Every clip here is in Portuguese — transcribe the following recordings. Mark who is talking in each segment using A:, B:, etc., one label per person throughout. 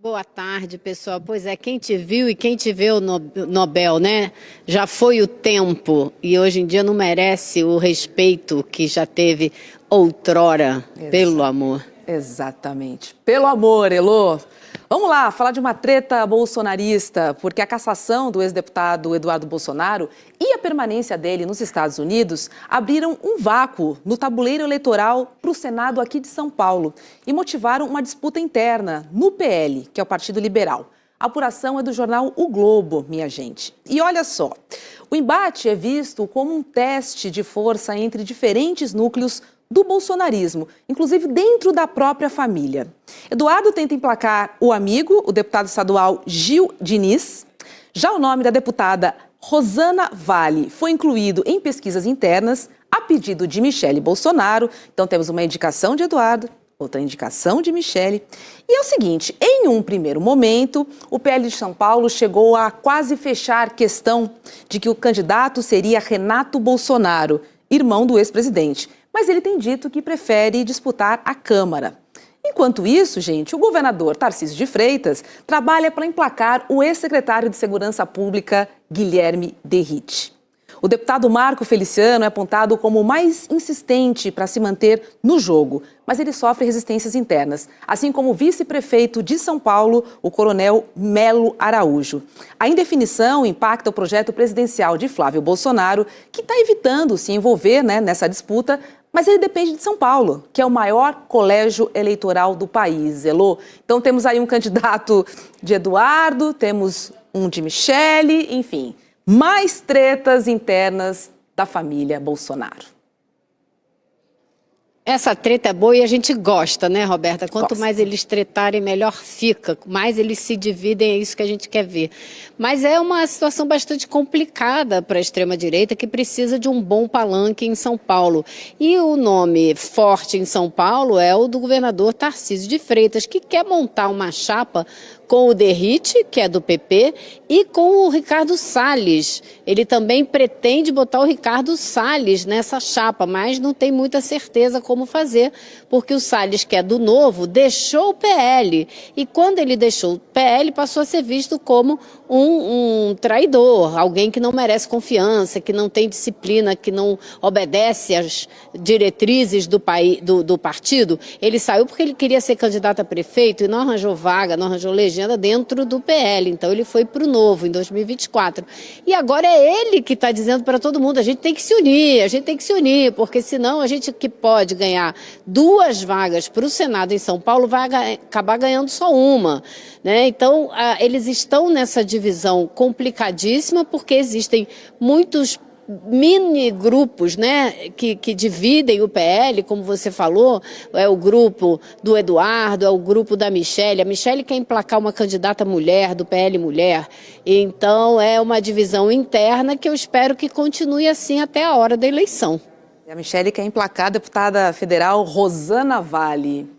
A: Boa tarde, pessoal. Pois é, quem te viu e quem te vê o Nobel, né? Já foi o tempo e hoje em dia não merece o respeito que já teve outrora, pelo amor.
B: Exatamente. Pelo amor, Elô. Vamos lá, falar de uma treta bolsonarista, porque a cassação do ex-deputado Eduardo Bolsonaro e a permanência dele nos Estados Unidos abriram um vácuo no tabuleiro eleitoral para o Senado aqui de São Paulo e motivaram uma disputa interna no PL, que é o Partido Liberal. A apuração é do jornal O Globo, minha gente. E olha só, o embate é visto como um teste de força entre diferentes núcleos do bolsonarismo, inclusive dentro da própria família. Eduardo tenta emplacar o amigo, o deputado estadual Gil Diniz. Já o nome da deputada Rosana Vale foi incluído em pesquisas internas a pedido de Michele Bolsonaro. Então temos uma indicação de Eduardo, outra indicação de Michele. E é o seguinte, em um primeiro momento, o PL de São Paulo chegou a quase fechar questão de que o candidato seria Renato Bolsonaro, irmão do ex-presidente. Mas ele tem dito que prefere disputar a Câmara. Enquanto isso, gente, o governador Tarcísio de Freitas trabalha para emplacar o ex-secretário de Segurança Pública, Guilherme Derrite. O deputado Marco Feliciano é apontado como o mais insistente para se manter no jogo, mas ele sofre resistências internas, assim como o vice-prefeito de São Paulo, o coronel Melo Araújo. A indefinição impacta o projeto presidencial de Flávio Bolsonaro, que está evitando se envolver nessa disputa, mas ele depende de São Paulo, que é o maior colégio eleitoral do país, Elô. Então temos aí um candidato de Eduardo, temos um de Michele, enfim, mais tretas internas da família Bolsonaro.
A: Essa treta é boa e a gente gosta, né, Roberta? Quanto mais eles tretarem, melhor fica. Mais eles se dividem, é isso que a gente quer ver. Mas é uma situação bastante complicada para a extrema-direita, que precisa de um bom palanque em São Paulo. E o nome forte em São Paulo é o do governador Tarcísio de Freitas, que quer montar uma chapa com o Derrite, que é do PP, e com o Ricardo Salles. Ele também pretende botar o Ricardo Salles nessa chapa, mas não tem muita certeza como fazer, porque o Salles, que é do Novo, deixou o PL. E quando ele deixou o PL, passou a ser visto como um traidor, alguém que não merece confiança, que não tem disciplina, que não obedece às diretrizes do partido. Ele saiu porque ele queria ser candidato a prefeito e não arranjou vaga, não arranjou legenda dentro do PL, então ele foi para o Novo em 2024. E agora é ele que está dizendo para todo mundo, a gente tem que se unir, porque senão a gente que pode ganhar 2 vagas para o Senado em São Paulo vai acabar ganhando só uma, né? Então, eles estão nessa divisão complicadíssima, porque existem muitos mini grupos, né, que dividem o PL, como você falou, é o grupo do Eduardo, é o grupo da Michele. A Michele quer emplacar uma candidata mulher, do PL Mulher. Então, é uma divisão interna que eu espero que continue assim até a hora da eleição.
B: E a Michele quer emplacar a deputada federal Rosana Vale,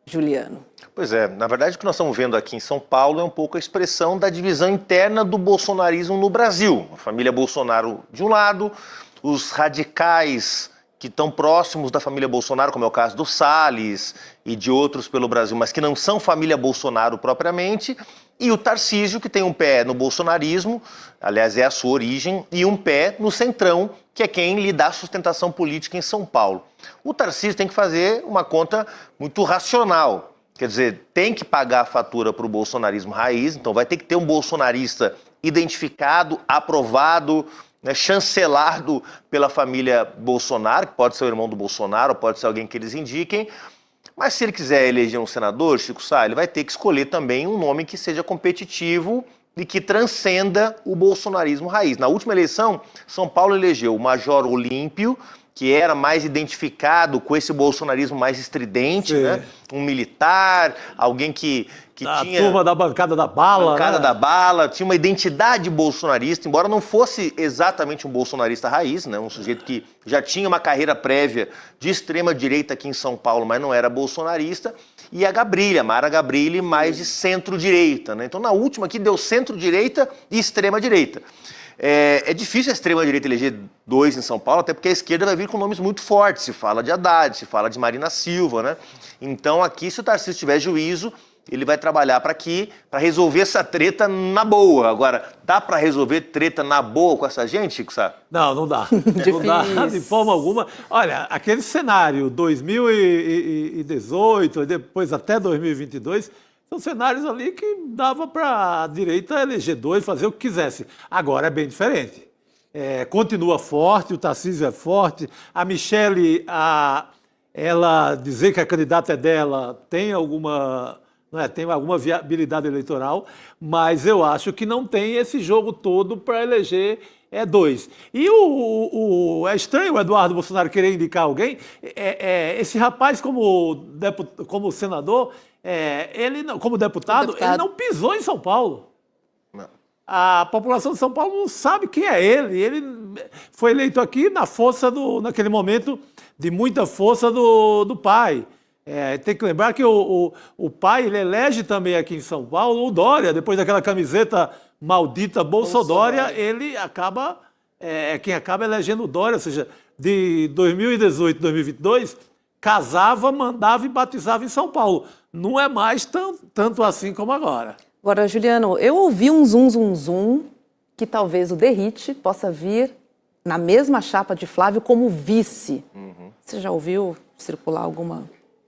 B: Juliano.
C: Pois é, na verdade o que nós estamos vendo aqui em São Paulo é um pouco a expressão da divisão interna do bolsonarismo no Brasil. A família Bolsonaro de um lado, os radicais que estão próximos da família Bolsonaro, como é o caso do Salles e de outros pelo Brasil, mas que não são família Bolsonaro propriamente, e o Tarcísio, que tem um pé no bolsonarismo, aliás é a sua origem, e um pé no centrão, que é quem lhe dá sustentação política em São Paulo. O Tarcísio tem que fazer uma conta muito racional. Quer dizer, tem que pagar a fatura para o bolsonarismo raiz, então vai ter que ter um bolsonarista identificado, aprovado, né, chancelado pela família Bolsonaro, que pode ser o irmão do Bolsonaro, pode ser alguém que eles indiquem. Mas se ele quiser eleger um senador, Chico Sá, ele vai ter que escolher também um nome que seja competitivo e que transcenda o bolsonarismo raiz. Na última eleição, São Paulo elegeu o Major Olímpio, que era mais identificado com esse bolsonarismo mais estridente, né? Um militar, alguém que tinha...
D: A turma da bancada da bala.
C: Bancada da bala, tinha uma identidade bolsonarista, embora não fosse exatamente um bolsonarista raiz, né? Um sujeito que já tinha uma carreira prévia de extrema-direita aqui em São Paulo, mas não era bolsonarista. E a Gabrilha, Mara Gabrilli, mais de centro-direita, né? Então, na última aqui, deu centro-direita e extrema-direita. É difícil a extrema-direita eleger 2 em São Paulo, até porque a esquerda vai vir com nomes muito fortes. Se fala de Haddad, se fala de Marina Silva, né? Então aqui, se o Tarcísio tiver juízo, ele vai trabalhar para resolver essa treta na boa. Agora, dá para resolver treta na boa com essa gente, Chico Sá?
D: Não, não dá. Não dá de forma alguma. Olha, aquele cenário 2018, depois até 2022, são cenários ali que dava para a direita eleger dois, fazer o que quisesse. Agora é bem diferente. Continua forte, o Tarcísio é forte, a Michelle, ela dizer que a candidata é dela tem alguma viabilidade eleitoral, mas eu acho que não tem esse jogo todo para eleger dois. E é estranho o Eduardo Bolsonaro querer indicar alguém. Esse rapaz, como senador, ele como deputado, ele não pisou em São Paulo. Não. A população de São Paulo não sabe quem é ele. Ele foi eleito aqui naquele momento de muita força do pai. Tem que lembrar que o pai ele elege também aqui em São Paulo o Dória. Depois daquela camiseta maldita Bolsodória, ele acaba quem acaba elegendo o Dória. Ou seja, de 2018 a 2022, casava, mandava e batizava em São Paulo. Não é mais tanto assim como agora.
B: Agora, Juliano, eu ouvi um zum que talvez o Derrite possa vir na mesma chapa de Flávio como vice. Você já ouviu circular alguma...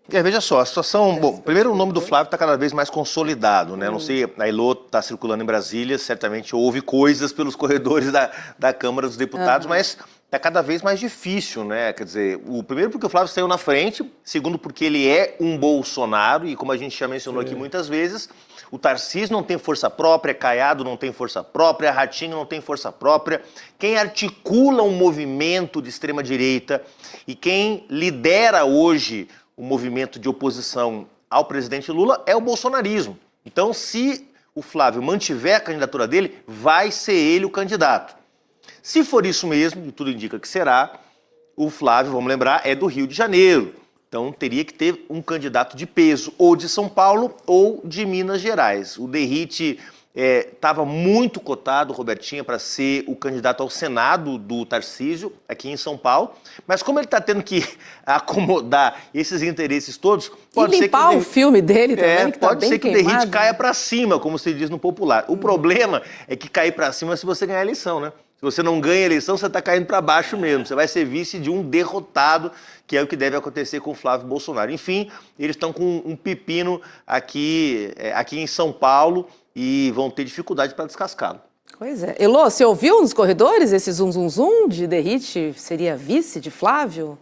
C: Veja só, a situação... Bom, primeiro o nome do Flávio está cada vez mais consolidado, né? Não sei, a Elô está circulando em Brasília, certamente houve coisas pelos corredores da Câmara dos Deputados, mas está cada vez mais difícil, né? Quer dizer, primeiro porque o Flávio saiu na frente, segundo porque ele é um Bolsonaro, e como a gente já mencionou aqui muitas vezes, o Tarcísio não tem força própria, Caiado não tem força própria, Ratinho não tem força própria. Quem articula um movimento de extrema-direita e quem lidera hoje o movimento de oposição ao presidente Lula é o bolsonarismo. Então, se o Flávio mantiver a candidatura dele, vai ser ele o candidato. Se for isso mesmo, e tudo indica que será, o Flávio, vamos lembrar, é do Rio de Janeiro. Então, teria que ter um candidato de peso, ou de São Paulo, ou de Minas Gerais. O Derrite estava muito cotado, Robertinha, para ser o candidato ao Senado do Tarcísio, aqui em São Paulo. Mas como ele está tendo que acomodar esses interesses todos...
B: Pode ser que o filme dele também, que
C: pode
B: tá
C: ser que o
B: queimado,
C: Derrite caia para cima, como se diz no popular. O problema é que cair para cima é se você ganhar a eleição, né? Se você não ganha a eleição, você está caindo para baixo mesmo. Você vai ser vice de um derrotado, que é o que deve acontecer com o Flávio Bolsonaro. Enfim, eles estão com um pepino aqui em São Paulo e vão ter dificuldade para descascá-lo.
B: Pois é. Elô, você ouviu nos corredores esse zum de Derrite seria vice de Flávio?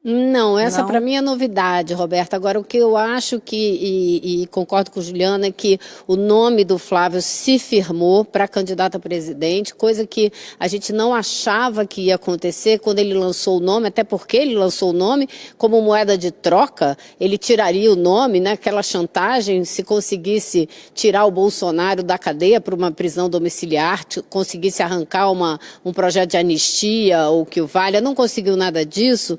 A: Não, essa para mim é novidade, Roberta. Agora, o que eu acho e concordo com o Juliano é que o nome do Flávio se firmou para candidato a presidente, coisa que a gente não achava que ia acontecer quando ele lançou o nome, até porque ele lançou o nome como moeda de troca, ele tiraria o nome, né, aquela chantagem, se conseguisse tirar o Bolsonaro da cadeia para uma prisão domiciliar, conseguisse arrancar um projeto de anistia ou que o valha, não conseguiu nada disso.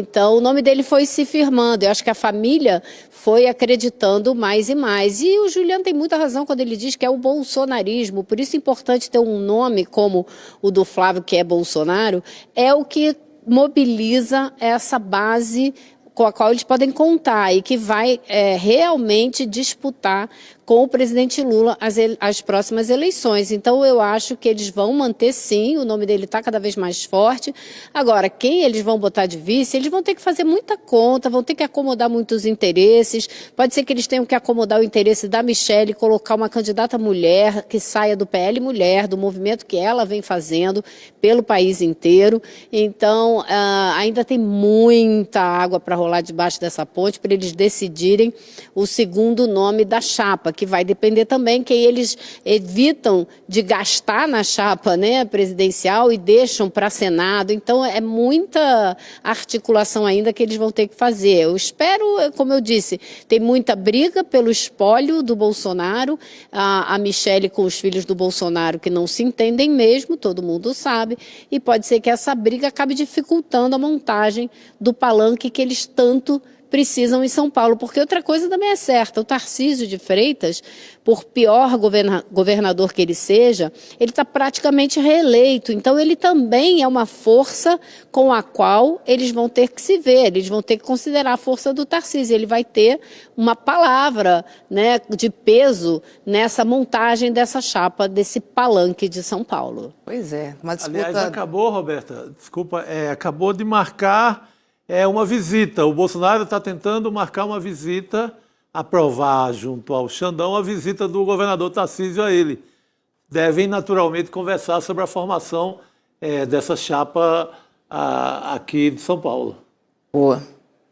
A: Então, o nome dele foi se firmando. Eu acho que a família foi acreditando mais e mais. E o Juliano tem muita razão quando ele diz que é o bolsonarismo. Por isso é importante ter um nome como o do Flávio, que é Bolsonaro, é o que mobiliza essa base com a qual eles podem contar e que vai realmente disputar com o presidente Lula as próximas eleições. Então, eu acho que eles vão manter, sim, o nome dele está cada vez mais forte. Agora, quem eles vão botar de vice, eles vão ter que fazer muita conta, vão ter que acomodar muitos interesses. Pode ser que eles tenham que acomodar o interesse da Michelle, colocar uma candidata mulher que saia do PL Mulher, do movimento que ela vem fazendo pelo país inteiro. Então, ainda tem muita água para rolar debaixo dessa ponte para eles decidirem o segundo nome da chapa, que vai depender também quem eles evitam de gastar na chapa, né, presidencial e deixam para Senado. Então, é muita articulação ainda que eles vão ter que fazer. Eu espero, como eu disse, tem muita briga pelo espólio do Bolsonaro, a Michelle com os filhos do Bolsonaro que não se entendem mesmo, todo mundo sabe, e pode ser que essa briga acabe dificultando a montagem do palanque que eles tanto precisam em São Paulo. Porque outra coisa também é certa, o Tarcísio de Freitas, por pior governador que ele seja, ele está praticamente reeleito. Então, ele também é uma força com a qual eles vão ter que se ver, eles vão ter que considerar a força do Tarcísio. Ele vai ter uma palavra, né, de peso nessa montagem dessa chapa, desse palanque de São Paulo.
B: Pois é, uma disputa...
D: Aliás, acabou, Roberta, desculpa, acabou de marcar uma visita. O Bolsonaro está tentando marcar uma visita, aprovar junto ao Xandão a visita do governador Tarcísio a ele. Devem naturalmente conversar sobre a formação dessa chapa aqui de São Paulo.
B: Boa.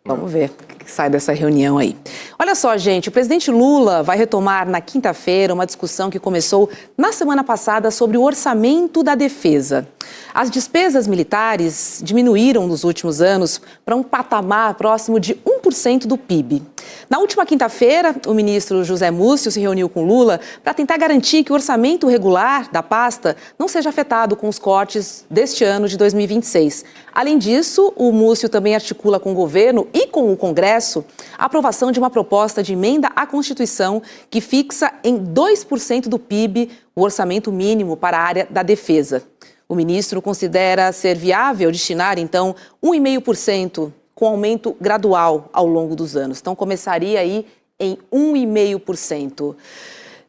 B: Vamos ver o que sai dessa reunião aí. Olha só, gente, o presidente Lula vai retomar na quinta-feira uma discussão que começou na semana passada sobre o orçamento da defesa. As despesas militares diminuíram nos últimos anos para um patamar próximo de 1% do PIB. Na última quinta-feira, o ministro José Múcio se reuniu com Lula para tentar garantir que o orçamento regular da pasta não seja afetado com os cortes deste ano de 2026. Além disso, o Múcio também articula com o governo e com o Congresso a aprovação de uma proposta de emenda à Constituição que fixa em 2% do PIB o orçamento mínimo para a área da defesa. O ministro considera ser viável destinar, então, 1,5%, com aumento gradual ao longo dos anos. Então, começaria aí em 1,5%. O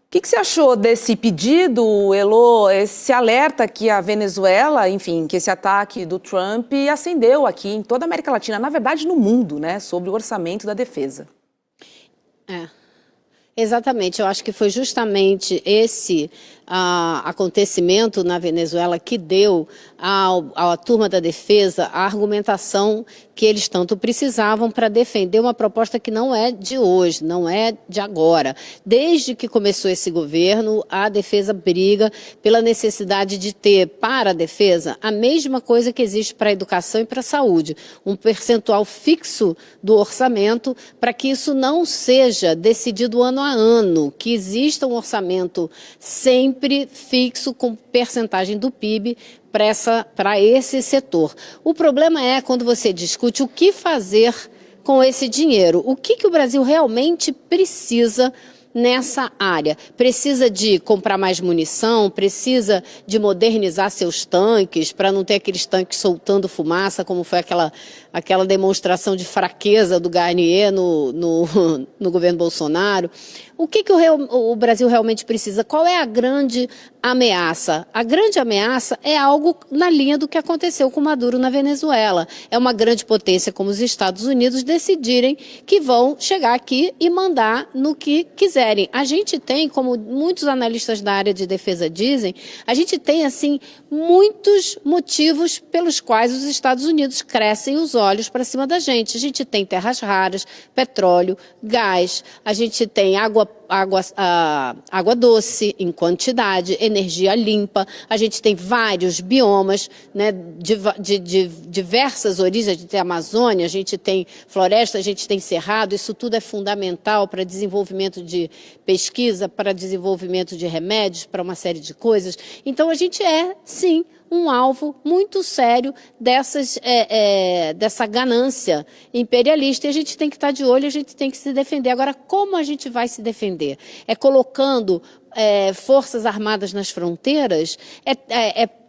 B: que você achou desse pedido, Elô, esse alerta que a Venezuela, enfim, que esse ataque do Trump acendeu aqui em toda a América Latina, na verdade no mundo, né, sobre o orçamento da defesa?
A: Exatamente, eu acho que foi justamente esse acontecimento na Venezuela que deu à turma da defesa a argumentação que eles tanto precisavam para defender uma proposta que não é de hoje, não é de agora. Desde que começou esse governo, a defesa briga pela necessidade de ter para a defesa a mesma coisa que existe para a educação e para a saúde, um percentual fixo do orçamento para que isso não seja decidido ano a ano, que exista um orçamento sempre fixo com percentagem do PIB para esse setor. O problema é quando você discute o que fazer com esse dinheiro. O que o Brasil realmente precisa nessa área? Precisa de comprar mais munição, precisa de modernizar seus tanques para não ter aqueles tanques soltando fumaça, como foi aquela demonstração de fraqueza do Garnier no governo Bolsonaro. O que o Brasil realmente precisa? Qual é a grande ameaça? A grande ameaça é algo na linha do que aconteceu com Maduro na Venezuela. É uma grande potência como os Estados Unidos decidirem que vão chegar aqui e mandar no que quiserem. A gente tem, como muitos analistas da área de defesa dizem, a gente tem, assim, muitos motivos pelos quais os Estados Unidos crescem os olhos para cima da gente. A gente tem terras raras, petróleo, gás, a gente tem água doce em quantidade, energia limpa, a gente tem vários biomas, né, de diversas origens, a gente tem Amazônia, a gente tem floresta, a gente tem cerrado, isso tudo é fundamental para desenvolvimento de pesquisa, para desenvolvimento de remédios, para uma série de coisas. Então a gente sim, um alvo muito sério dessa ganância imperialista, e a gente tem que estar de olho, a gente tem que se defender. Agora, como a gente vai se defender? É colocando forças armadas nas fronteiras?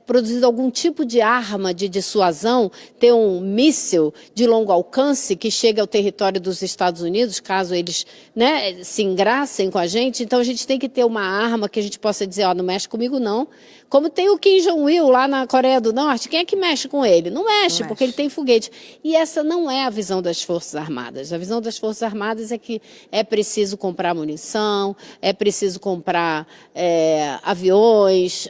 A: Produzido algum tipo de arma de dissuasão, ter um míssil de longo alcance que chegue ao território dos Estados Unidos, caso eles, né, se engracem com a gente? Então a gente tem que ter uma arma que a gente possa dizer, não mexe comigo não. Como tem o Kim Jong-il lá na Coreia do Norte, quem é que mexe com ele? Não mexe, porque ele tem foguete. E essa não é a visão das Forças Armadas. A visão das Forças Armadas é que é preciso comprar munição, é preciso comprar aviões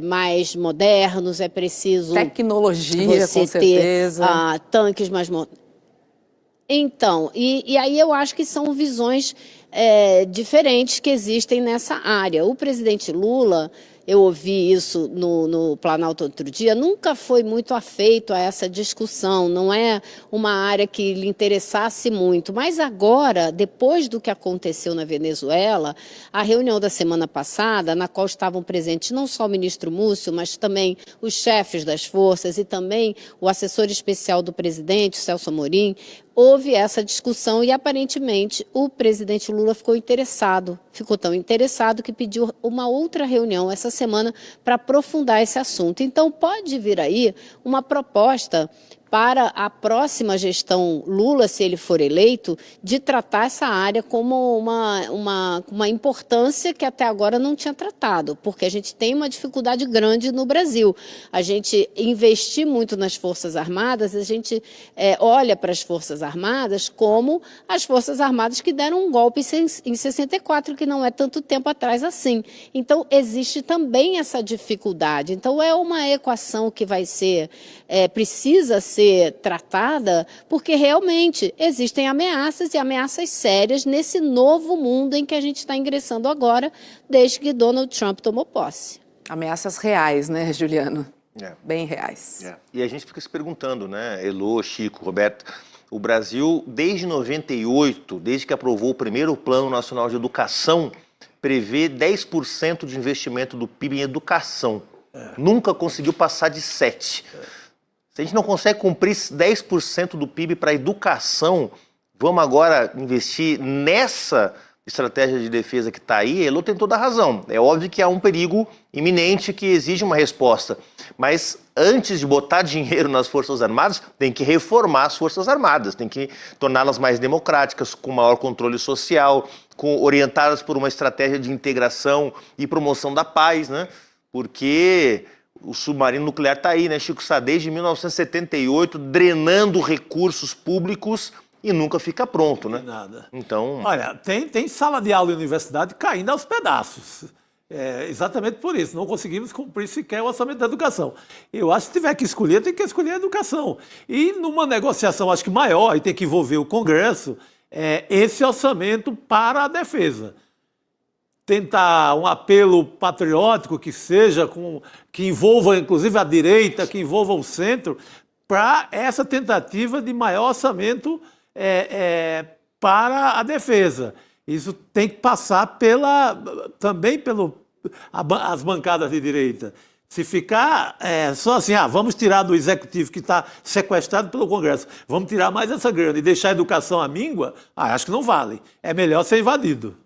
A: mais modernos, é preciso...
B: Tecnologia, com certeza.
A: Ter tanques mais modernos. Então, e aí eu acho que são visões diferentes que existem nessa área. O presidente Lula, eu ouvi isso no Planalto outro dia, nunca foi muito afeito a essa discussão, não é uma área que lhe interessasse muito. Mas agora, depois do que aconteceu na Venezuela, a reunião da semana passada, na qual estavam presentes não só o ministro Múcio, mas também os chefes das forças e também o assessor especial do presidente, Celso Amorim, houve essa discussão e, aparentemente, o presidente Lula ficou tão interessado que pediu uma outra reunião essa semana para aprofundar esse assunto. Então, pode vir aí uma proposta para a próxima gestão Lula, se ele for eleito, de tratar essa área como uma importância que até agora não tinha tratado, porque a gente tem uma dificuldade grande no Brasil. A gente investir muito nas Forças Armadas, a gente olha para as Forças Armadas como as Forças Armadas que deram um golpe em 64, que não é tanto tempo atrás assim. Então, existe também essa dificuldade. Então, é uma equação que vai ser, precisa ser tratada, porque realmente existem ameaças e ameaças sérias nesse novo mundo em que a gente está ingressando agora, desde que Donald Trump tomou posse.
B: Ameaças reais, né, Juliano?
C: É.
B: Bem reais.
C: É. E a gente fica se perguntando, né, Elô, Chico, Roberto, o Brasil, desde 98, desde que aprovou o primeiro Plano Nacional de Educação, prevê 10% de investimento do PIB em educação. Nunca conseguiu passar de 7%. Se a gente não consegue cumprir 10% do PIB para a educação, vamos agora investir nessa estratégia de defesa que está aí? Elô tem toda a razão. É óbvio que há um perigo iminente que exige uma resposta. Mas antes de botar dinheiro nas Forças Armadas, tem que reformar as Forças Armadas, tem que torná-las mais democráticas, com maior controle social, orientadas por uma estratégia de integração e promoção da paz, né? Porque o submarino nuclear está aí, né, Chico Sá, desde 1978, drenando recursos públicos e nunca fica pronto, né?
D: Nada.
C: Então...
D: Olha, tem sala de aula em universidade caindo aos pedaços. Exatamente por isso, não conseguimos cumprir sequer o orçamento da educação. Eu acho que se tiver que escolher, tem que escolher a educação. E numa negociação, acho que maior, e tem que envolver o Congresso, esse orçamento para a defesa. Tentar um apelo patriótico que seja, que envolva inclusive a direita, que envolva o centro, para essa tentativa de maior orçamento para a defesa. Isso tem que passar também pelas bancadas de direita. Se ficar só assim, vamos tirar do executivo que está sequestrado pelo Congresso, vamos tirar mais essa grana e deixar a educação à míngua, acho que não vale. É melhor ser invadido.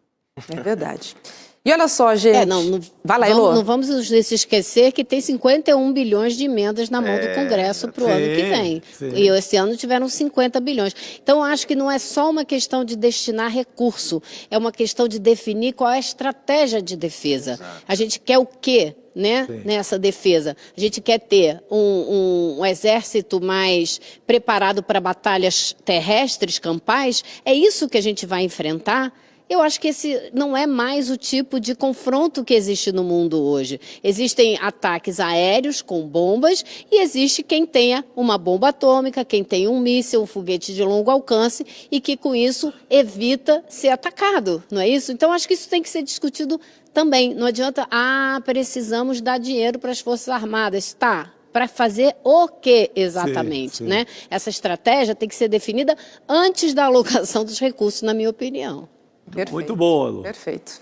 B: É verdade. E olha só, gente. Vai lá, Elô.
A: Não vamos nos esquecer que tem 51 bilhões de emendas na mão do Congresso para o ano que vem.
D: Sim.
A: E esse ano tiveram 50 bilhões. Então, acho que não é só uma questão de destinar recurso, é uma questão de definir qual é a estratégia de defesa.
C: Exato.
A: A gente quer o quê, né, nessa defesa? A gente quer ter um exército mais preparado para batalhas terrestres, campais? É isso que a gente vai enfrentar? Eu acho que esse não é mais o tipo de confronto que existe no mundo hoje. Existem ataques aéreos com bombas e existe quem tenha uma bomba atômica, quem tem um míssil, um foguete de longo alcance e que com isso evita ser atacado, não é isso? Então acho que isso tem que ser discutido também. Não adianta, precisamos dar dinheiro para as Forças Armadas. Tá. Para fazer o que exatamente,
D: sim.
A: né? Essa estratégia tem que ser definida antes da alocação dos recursos, na minha opinião.
B: Perfeito.
D: Muito bom, Elô.
B: Perfeito.